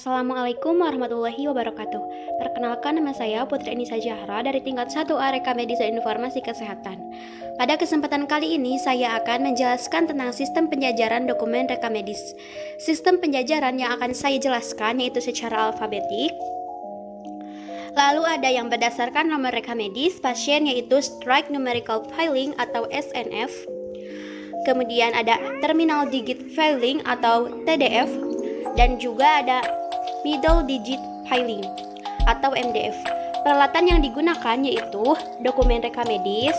Assalamualaikum warahmatullahi wabarakatuh. Perkenalkan, nama saya Putri Anissa Zahra dari tingkat 1A Reka Medis dan Informasi Kesehatan. Pada kesempatan kali ini saya akan menjelaskan tentang sistem penjajaran dokumen reka medis. Sistem penjajaran yang akan saya jelaskan yaitu secara alfabetik. Lalu ada yang berdasarkan nomor reka medis pasien yaitu Strike Numerical Filing atau SNF. Kemudian ada Terminal Digit Filing atau TDF. Dan juga ada Middle Digit Filing atau MDF. Peralatan yang digunakan yaitu dokumen reka medis,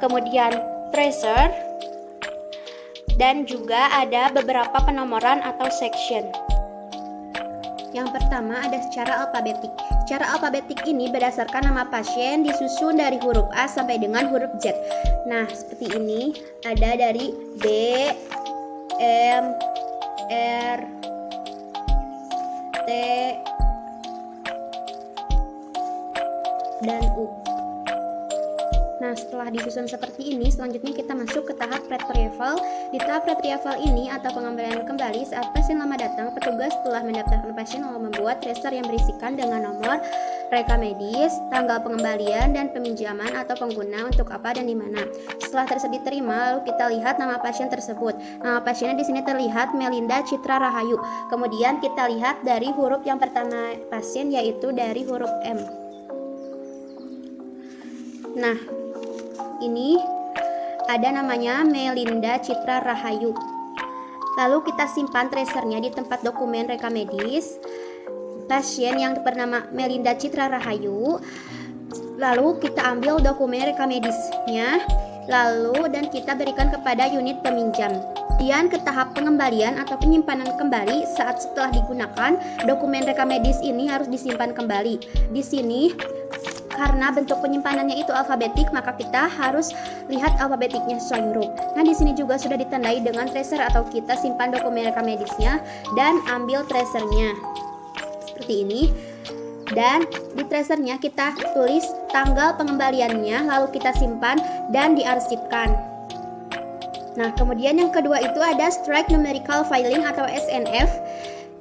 kemudian tracer, dan juga ada beberapa penomoran atau section. Yang pertama ada secara alfabetik. Secara alfabetik ini berdasarkan nama pasien disusun dari huruf A sampai dengan huruf Z. Nah, seperti ini ada dari B, M, R, T, dan U. Nah, setelah disusun seperti ini, selanjutnya kita masuk ke tahap retrieval. Di tahap retrieval ini atau pengembalian kembali, saat pasien lama datang, petugas telah mendaftarkan pasien lalu membuat tracer yang berisikan dengan nomor reka medis, tanggal pengembalian, dan peminjaman atau pengguna untuk apa dan di mana. Setelah tracer diterima, lalu kita lihat nama pasien tersebut. Nama pasiennya di sini terlihat Melinda Citra Rahayu. Kemudian kita lihat dari huruf yang pertama pasien yaitu dari huruf M. Nah, ini ada namanya Melinda Citra Rahayu. Lalu kita simpan tracernya di tempat dokumen reka medis pasien yang bernama Melinda Citra Rahayu. Lalu kita ambil dokumen reka medisnya, dan kita berikan kepada unit peminjam. Kemudian ke tahap pengembalian atau penyimpanan kembali. Saat setelah digunakan, dokumen reka medis ini harus disimpan kembali. Di sini karena bentuk penyimpanannya itu alfabetik, maka kita harus lihat alfabetiknya sesuai huruf. Nah, di sini juga sudah ditandai dengan tracer atau kita simpan dokumen reka medisnya dan ambil tracernya. Seperti ini. Dan di tracernya kita tulis tanggal pengembaliannya, lalu kita simpan dan diarsipkan. Nah, kemudian yang kedua itu ada Strike Numerical Filing atau SNF.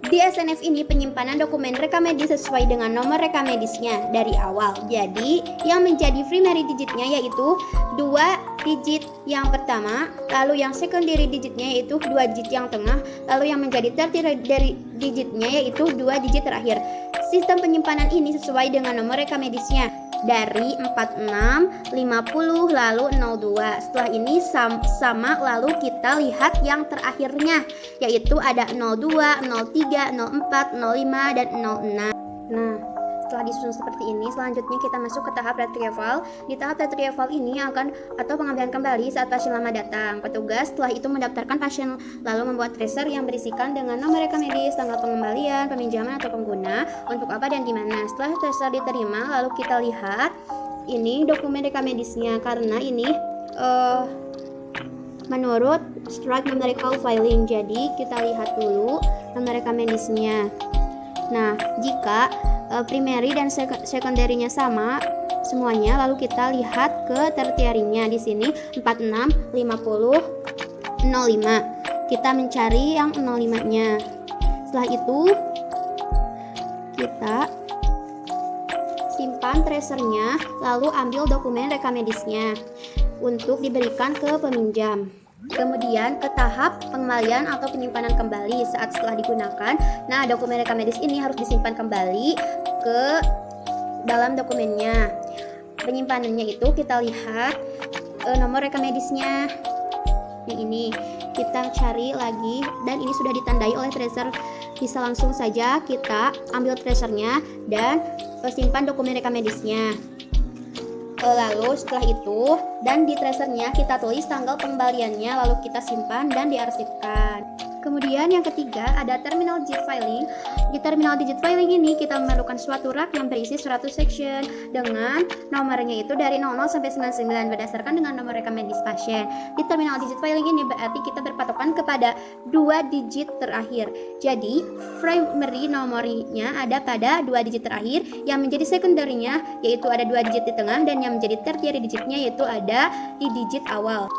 Di SNF ini penyimpanan dokumen reka medis sesuai dengan nomor reka medisnya dari awal. Jadi yang menjadi primary digitnya yaitu 2 digit yang pertama, lalu yang secondary digitnya yaitu 2 digit yang tengah, lalu yang menjadi tertiary digitnya yaitu 2 digit terakhir. Sistem penyimpanan ini sesuai dengan nomor reka medisnya dari 46, 50, lalu 02. Setelah ini sama lalu kita lihat yang terakhirnya yaitu ada 02, 03, 04, 05, dan 06. Nah, setelah disusun seperti ini, selanjutnya kita masuk ke tahap retrieval. Di tahap retrieval ini atau pengambilan kembali saat pasien lama datang. Petugas setelah itu mendaftarkan pasien lalu membuat tracer yang berisikan dengan nomor reka medis, tanggal pengembalian, peminjaman atau pengguna, untuk apa dan di mana. Setelah tracer diterima, lalu kita lihat ini dokumen reka medisnya karena ini menurut Strike Numerical Filing. Jadi kita lihat dulu nomor reka medisnya. Nah, jika primary dan secondary-nya sama semuanya, lalu kita lihat ke tertiary-nya. Di sini 46, 50, 05. Kita mencari yang 05-nya. Setelah itu kita simpan tracernya, lalu ambil dokumen reka medisnya untuk diberikan ke peminjam. Kemudian ke tahap pengembalian atau penyimpanan kembali saat setelah digunakan. Nah, dokumen reka medis ini harus disimpan kembali ke dalam dokumennya. Penyimpanannya itu kita lihat nomor reka medisnya. Yang ini kita cari lagi dan ini sudah ditandai oleh tracer. Bisa langsung saja kita ambil tracernya dan simpan dokumen reka medisnya. Lalu setelah itu dan di tracernya kita tulis tanggal pengembaliannya, lalu kita simpan dan diarsipkan. Kemudian yang ketiga ada terminal digit filing. Di terminal digit filing ini kita memerlukan suatu rak yang berisi 100 section dengan nomornya itu dari 00 sampai 99 berdasarkan dengan nomor reka medis pasien. Di terminal digit filing ini berarti kita berpatokan kepada 2 digit terakhir. Jadi primary nomornya ada pada 2 digit terakhir, yang menjadi secondary-nya yaitu ada 2 digit di tengah, dan yang menjadi tertiary digitnya yaitu ada di digit awal.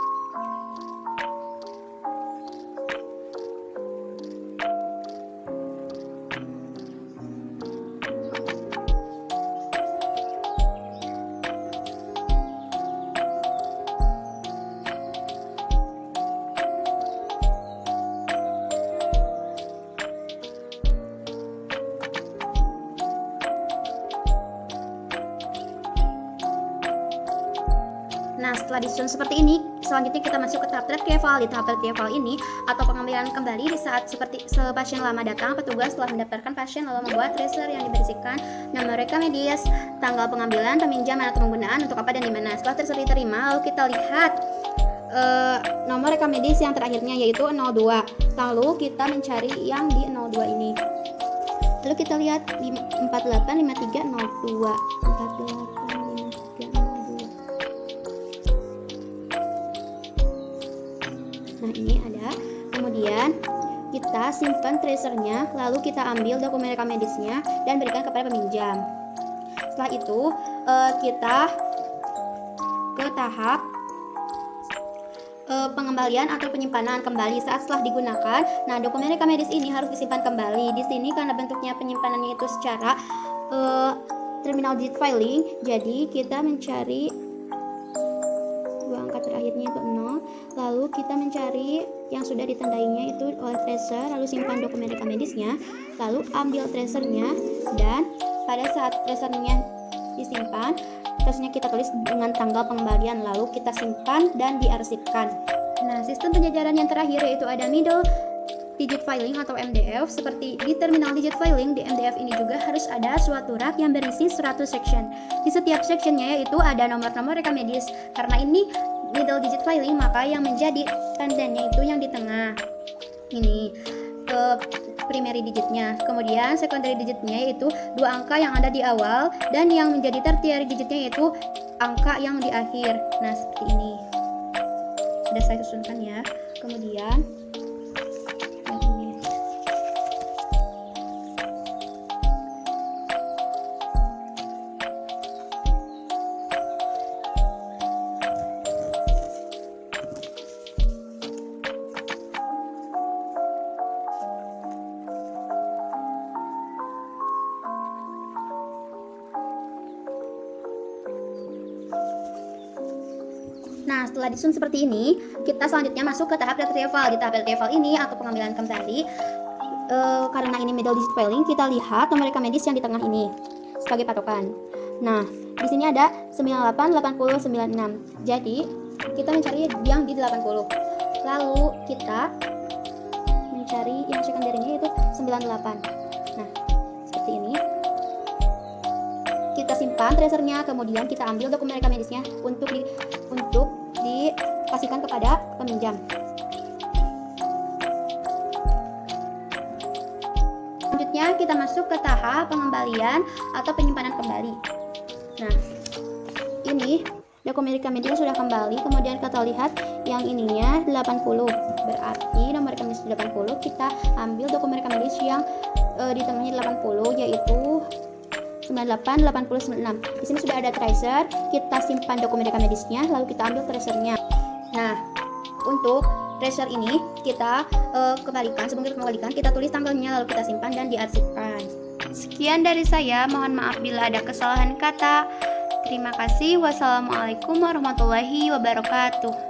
Nah, setelah disusun seperti ini, selanjutnya kita masuk ke tahap retrieval. Di tahap retrieval ini atau pengambilan kembali di saat seperti pasien lama datang, petugas telah mendaftarkan pasien lalu membuat tracer yang diberisikan nama rekam medis, tanggal pengambilan, peminjaman atau penggunaan untuk apa dan di mana. Setelah tracer diterima, lalu kita lihat nomor rekam medis yang terakhirnya yaitu 02. Lalu kita mencari yang di 02 ini. Lalu kita lihat 48 53 02. 48 Nah, ini ada. Kemudian kita simpan tracernya, lalu kita ambil dokumen rekam medisnya dan berikan kepada peminjam. Setelah itu kita ke tahap pengembalian atau penyimpanan kembali saat setelah digunakan. Nah, dokumen rekam medis ini harus disimpan kembali. Di sini karena bentuknya penyimpanannya itu secara terminal digit filing, jadi kita mencari dua angka terakhirnya itu 0, lalu kita mencari yang sudah ditandainya itu oleh tracer, lalu simpan dokumen rekam medisnya, lalu ambil tracernya, dan pada saat tracernya disimpan, tracernya kita tulis dengan tanggal pengembalian, lalu kita simpan dan diarsipkan. Nah, sistem penjajaran yang terakhir yaitu ada middle digit filing atau MDF. Seperti di terminal digit filing, di MDF ini juga harus ada suatu rak yang berisi 100 section. Di setiap sectionnya yaitu ada nomor-nomor rekam medis. Karena ini middle digit filing, maka yang menjadi tandanya itu yang di tengah. Ini primary digitnya. Kemudian secondary digitnya yaitu dua angka yang ada di awal, dan yang menjadi tertiary digitnya yaitu angka yang di akhir. Nah, seperti ini. Sudah saya susunkan ya. Kemudian yang ini. Nah, setelah disusun seperti ini, kita selanjutnya masuk ke tahap retrieval. Di tahap retrieval ini atau pengambilan kembali, karena ini middle digit filing, kita lihat nomor rekam medis yang di tengah ini sebagai patokan. Nah, di sini ada 98, 80, 96. Jadi, kita mencari yang di 80. Lalu kita mencari yang secondary-nya yaitu 98. Nah, seperti ini. Kita simpan tracernya, kemudian kita ambil dokumen rekam medisnya untuk dikasihkan kepada peminjam. Selanjutnya kita masuk ke tahap pengembalian atau penyimpanan kembali. Nah, ini dokumen rekam medisnya sudah kembali, kemudian kita lihat yang ininya 80. Berarti nomor rekam medis 80, kita ambil dokumen rekam medis yang di tengahnya 80 yaitu 98, 80, 96. Di sini sudah ada tracer, kita simpan dokumen rekam medisnya, lalu kita ambil tracernya. Nah, untuk tracer ini kita kembalikan, sebelum kita kembalikan, kita tulis tanggalnya, lalu kita simpan dan diarsipkan. Sekian dari saya, mohon maaf bila ada kesalahan kata. Terima kasih. Wassalamualaikum warahmatullahi wabarakatuh.